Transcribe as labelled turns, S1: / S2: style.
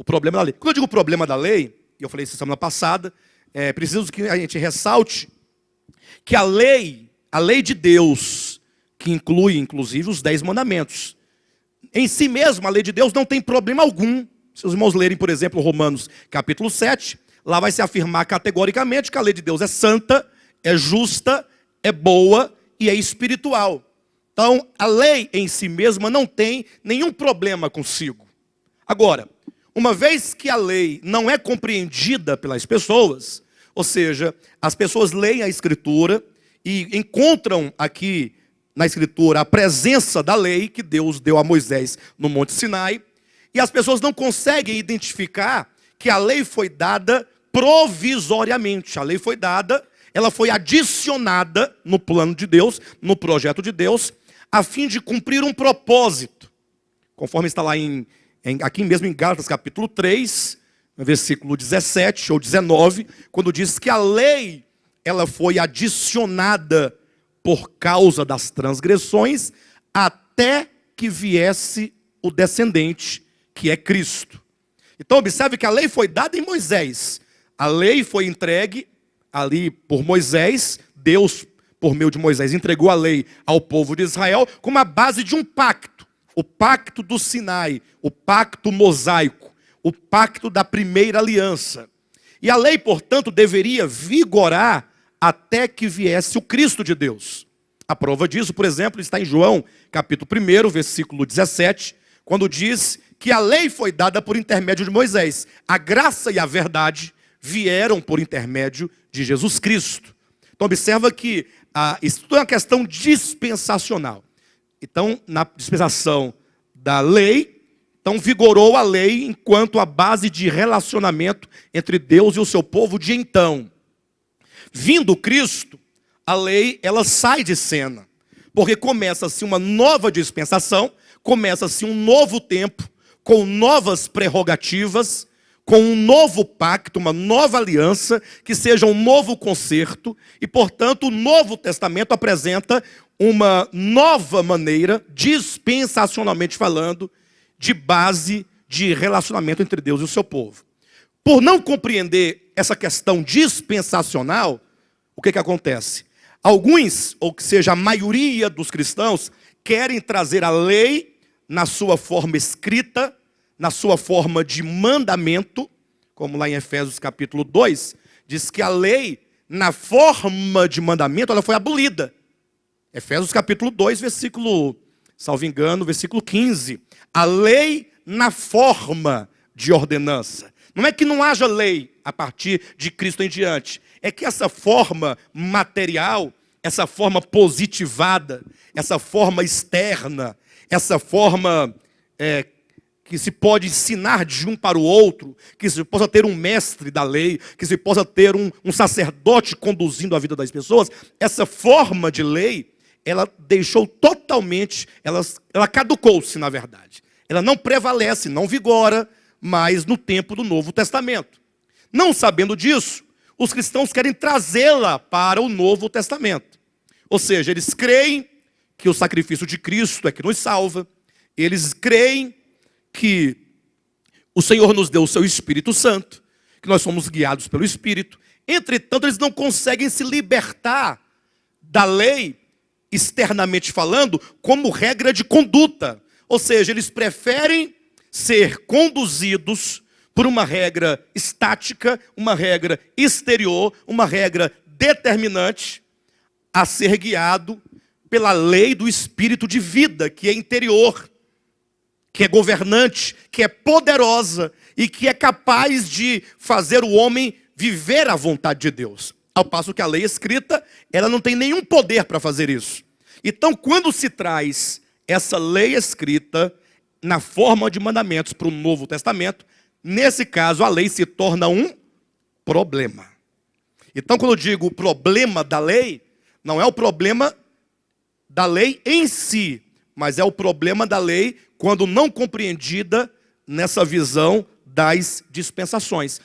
S1: O problema da lei. Quando eu digo problema da lei, e eu falei isso semana passada, preciso que a gente ressalte que a lei de Deus, que inclui inclusive os 10 mandamentos, em si mesmo a lei de Deus não tem problema algum. Se os irmãos lerem, por exemplo, Romanos capítulo 7, lá vai se afirmar categoricamente que a lei de Deus é santa, é justa, é boa e é espiritual. Então, a lei em si mesma não tem nenhum problema consigo. Agora, uma vez que a lei não é compreendida pelas pessoas, ou seja, as pessoas leem a Escritura e encontram aqui na Escritura a presença da lei que Deus deu a Moisés no Monte Sinai, e as pessoas não conseguem identificar que a lei foi dada provisoriamente. A lei foi dada, ela foi adicionada no plano de Deus, no projeto de Deus, a fim de cumprir um propósito. Conforme está lá aqui mesmo em Gálatas capítulo 3, versículo 17 ou 19, quando diz que a lei ela foi adicionada por causa das transgressões, até que viesse o descendente, que é Cristo. Então observe que a lei foi dada em Moisés. A lei foi entregue ali por Moisés. Deus, por meio de Moisés, entregou a lei ao povo de Israel como a base de um pacto. O pacto do Sinai, o pacto mosaico, o pacto da primeira aliança. E a lei, portanto, deveria vigorar até que viesse o Cristo de Deus. A prova disso, por exemplo, está em João, capítulo 1, versículo 17, quando diz que a lei foi dada por intermédio de Moisés. A graça e a verdade vieram por intermédio de Jesus Cristo. Então observa que isso é uma questão dispensacional. Então, na dispensação da lei, então vigorou a lei enquanto a base de relacionamento entre Deus e o seu povo de então. Vindo Cristo, a lei ela sai de cena, porque começa-se uma nova dispensação, começa-se um novo tempo, com novas prerrogativas, com um novo pacto, uma nova aliança, que seja um novo concerto, e portanto o Novo Testamento apresenta uma nova maneira, dispensacionalmente falando, de base de relacionamento entre Deus e o seu povo. Por não compreender essa questão dispensacional, o que acontece? Alguns, ou que seja a maioria dos cristãos, querem trazer a lei na sua forma escrita, na sua forma de mandamento, como lá em Efésios capítulo 2, diz que a lei, na forma de mandamento, ela foi abolida. Efésios capítulo 2, versículo, salvo engano, versículo 15. A lei na forma de ordenança. Não é que não haja lei a partir de Cristo em diante. É que essa forma material, essa forma positivada, essa forma externa, essa forma que se pode ensinar de um para o outro, que se possa ter um mestre da lei, que se possa ter um sacerdote conduzindo a vida das pessoas, essa forma de lei, ela deixou totalmente, ela caducou-se na verdade. Ela não prevalece, não vigora mais no tempo do Novo Testamento. Não sabendo disso, os cristãos querem trazê-la para o Novo Testamento. Ou seja, eles creem que o sacrifício de Cristo é que nos salva. Eles creem que o Senhor nos deu o seu Espírito Santo, que nós somos guiados pelo Espírito. Entretanto, eles não conseguem se libertar da lei, externamente falando, como regra de conduta. Ou seja, eles preferem ser conduzidos por uma regra estática, uma regra exterior, uma regra determinante, a ser guiado pela lei do Espírito de vida, que é interior, que é governante, que é poderosa e que é capaz de fazer o homem viver a vontade de Deus. Ao passo que a lei escrita, ela não tem nenhum poder para fazer isso. Então, quando se traz essa lei escrita na forma de mandamentos para o Novo Testamento, nesse caso a lei se torna um problema. Então, quando eu digo o problema da lei, não é o problema da lei em si, mas é o problema da lei quando não compreendida nessa visão das dispensações.